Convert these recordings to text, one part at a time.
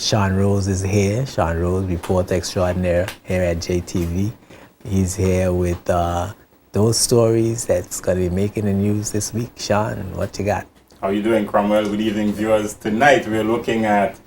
Sean Rose is here. Sean Rose, reporter extraordinaire here at JTV. He's here with those stories that's going to be making the news this week. Sean, what you got? How are you doing, Cromwell? Good evening, viewers. Tonight we're looking at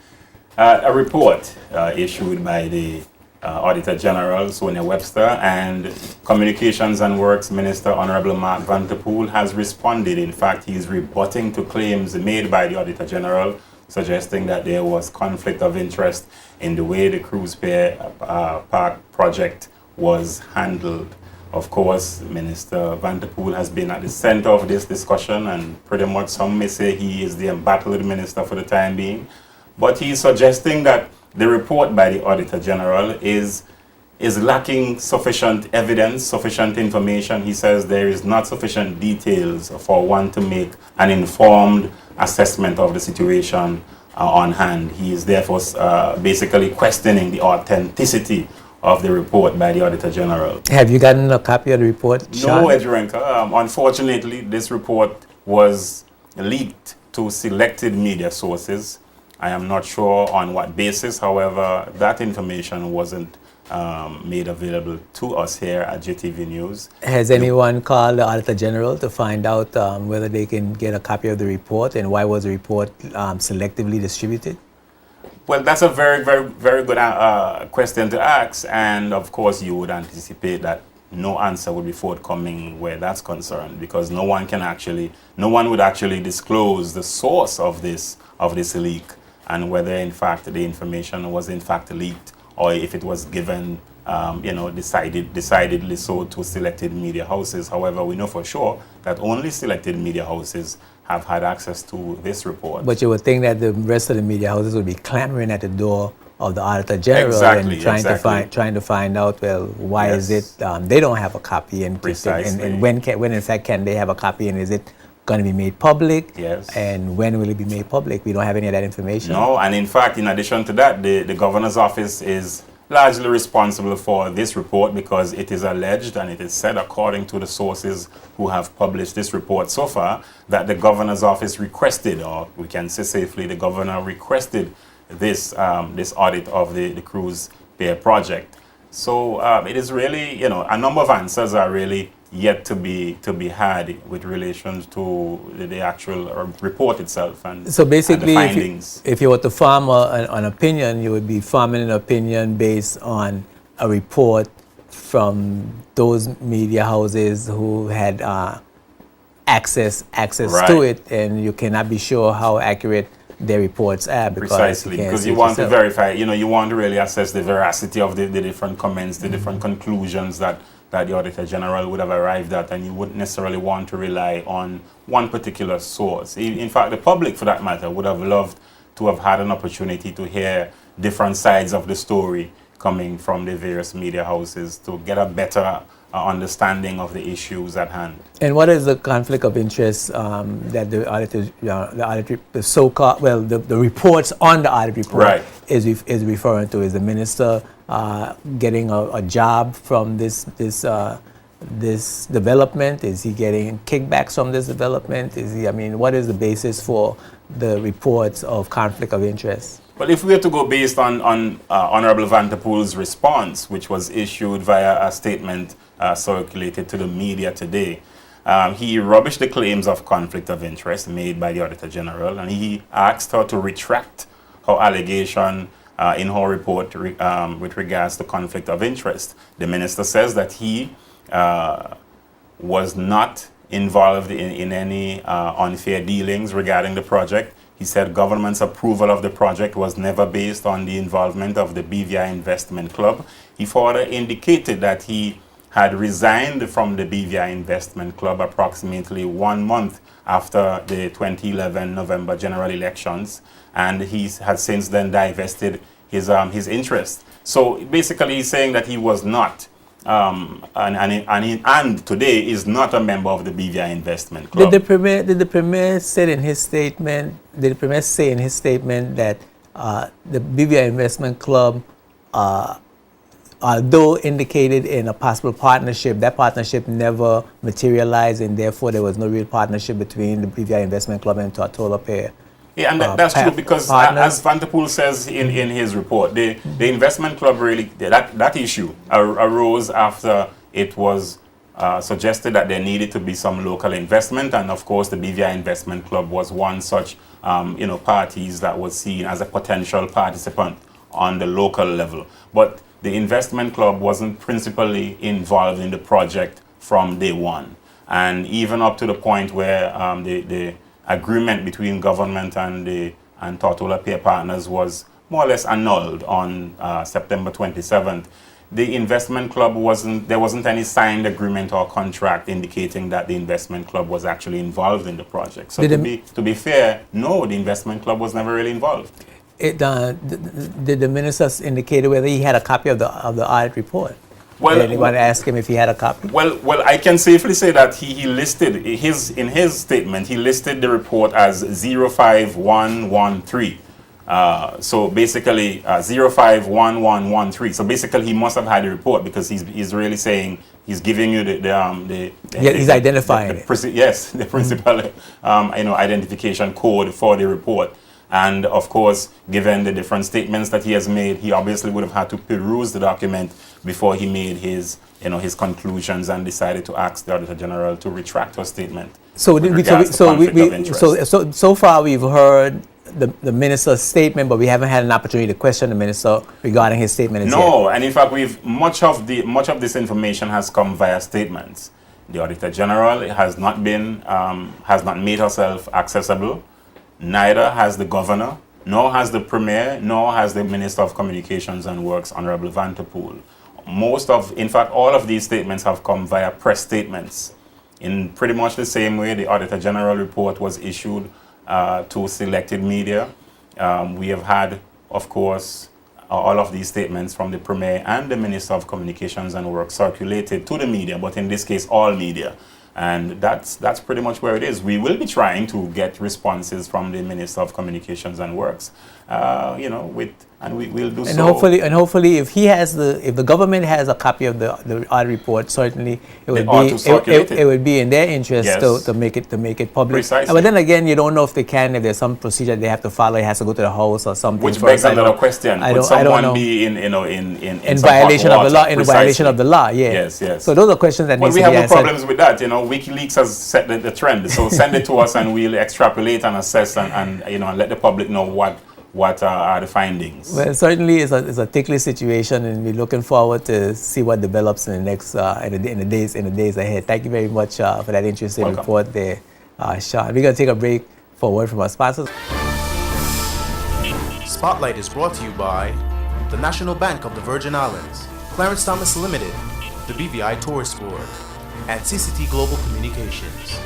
a report issued by the Auditor General, Sonia Webster, and Communications and Works Minister Honorable Mark Van der Poel has responded. In fact, he's rebutting to claims made by the Auditor General, suggesting that there was conflict of interest in the way the cruise pier park project was handled. Of course, Minister Van der Poel has been at the center of this discussion, and pretty much some may say he is the embattled minister for the time being. But he's suggesting that the report by the Auditor General is lacking sufficient evidence, sufficient information. He says there is not sufficient details for one to make an informed assessment of the situation on hand. He is therefore basically questioning the authenticity of the report by the Auditor General. Have you gotten a copy of the report, Sean? No, Edgerenka. Unfortunately, this report was leaked to selected media sources. I am not sure on what basis. However, that information wasn't made available to us here at JTV News. Has anyone called the Auditor General to find out whether they can get a copy of the report, and why was the report selectively distributed? Well, that's a very, very, very good question to ask. And of course, you would anticipate that no answer would be forthcoming where that's concerned, because no one would actually disclose the source of this leak, and whether in fact the information was in fact leaked, or if it was given, decidedly so to selected media houses. However, we know for sure that only selected media houses have had access to this report. But you would think that the rest of the media houses would be clamoring at the door of the Auditor General and trying to find out, well, why is it they don't have a copy, and when in fact can they have a copy, and is it going to be made public? Yes. And when will it be made public? We don't have any of that information. No, and in fact, in addition to that, the governor's office is largely responsible for this report, because it is alleged, and it is said according to the sources who have published this report so far, that the governor's office requested, or we can say safely, the governor requested this audit of the cruise pier project. So it is really, a number of answers are really yet to be had with relation to the actual report itself and so basically, and the findings. If you were to form an opinion, you would be forming an opinion based on a report from those media houses who had access to it, and you cannot be sure how accurate their reports are. Precisely, because you want to verify, you want to really assess the veracity of the different comments, the different conclusions that the Auditor General would have arrived at, and you wouldn't necessarily want to rely on one particular source. In fact, the public, for that matter, would have loved to have had an opportunity to hear different sides of the story coming from the various media houses to get a better understanding of the issues at hand. And what is the conflict of interest that the reports on the audit report is referring to? Is the minister getting a job from this development? Is he getting kickbacks from this development? What is the basis for the reports of conflict of interest? Well, if we were to go based on Honorable Van der Poel's response, which was issued via a statement circulated to the media today, he rubbished the claims of conflict of interest made by the Auditor General, and he asked her to retract her allegation in her report with regards to conflict of interest. The minister says that he was not involved in any unfair dealings regarding the project. He said government's approval of the project was never based on the involvement of the BVI Investment Club. He further indicated that he had resigned from the BVI Investment Club approximately 1 month after the 2011 November general elections, and he had since then divested his interest. So basically he's saying that he was not and today is not a member of the BVI Investment Club. Did the Premier say in his statement? Did the Premier say in his statement that the BVI Investment Club, although indicated in a possible partnership, that partnership never materialized, and therefore there was no real partnership between the BVI Investment Club and Tortola Pier? Yeah, and that's true because partners. as Vanderpool says in his report, the investment club really, that issue arose after it was suggested that there needed to be some local investment, and of course the BVI Investment Club was one such parties that was seen as a potential participant on the local level. But the investment club wasn't principally involved in the project from day one, and even up to the point where the agreement between government and Tortola Pier Partners was more or less annulled on September 27th. The investment club there wasn't any signed agreement or contract indicating that the investment club was actually involved in the project. So to be fair, no, the investment club was never really involved. Did the minister indicate whether he had a copy of the audit report? Well, did anyone ask him if he had a copy? Well, I can safely say that he listed in his statement. He listed the report as 05113. So basically, 051113. So basically, he must have had the report because he's really saying he's giving you he's identifying it. Yes, the principal identification code for the report. And of course, given the different statements that he has made, he obviously would have had to peruse the document before he made his conclusions and decided to ask the Auditor General to retract her statement. So far we've heard the minister's statement, but we haven't had an opportunity to question the minister regarding his statement. No, and in fact, much of this information has come via statements. The Auditor General has not made herself accessible. Neither has the governor, nor has the premier, nor has the Minister of Communications and Works, Honorable Vanderpool. In fact, all of these statements have come via press statements. In pretty much the same way the Auditor General report was issued to selected media. We have had, of course, all of these statements from the premier and the Minister of Communications and Works circulated to the media, but in this case, all media. And that's pretty much where it is. We will be trying to get responses from the Minister of Communications and Works, we'll do so. Hopefully, if the government has a copy of the audit report, certainly it would be in their interest to make it public. Precisely. But then again, you don't know if there's some procedure they have to follow. It has to go to the House or something. Which begs another question. Would someone be in violation of the law? In violation of the law, yeah. Yes. So those are questions that need to be answered. We have no problems with that. WikiLeaks has set the trend. So send it to us, and we'll extrapolate and assess and let the public know what are the findings. Well, certainly it's a ticklish situation, and we're looking forward to see what develops in the next in the days ahead. Thank you very much for that interesting report there, Sean. We're going to take a break for a word from our sponsors. Spotlight is brought to you by the National Bank of the Virgin Islands, Clarence Thomas Limited, the BVI Tourist Board, and CCT Global Communications.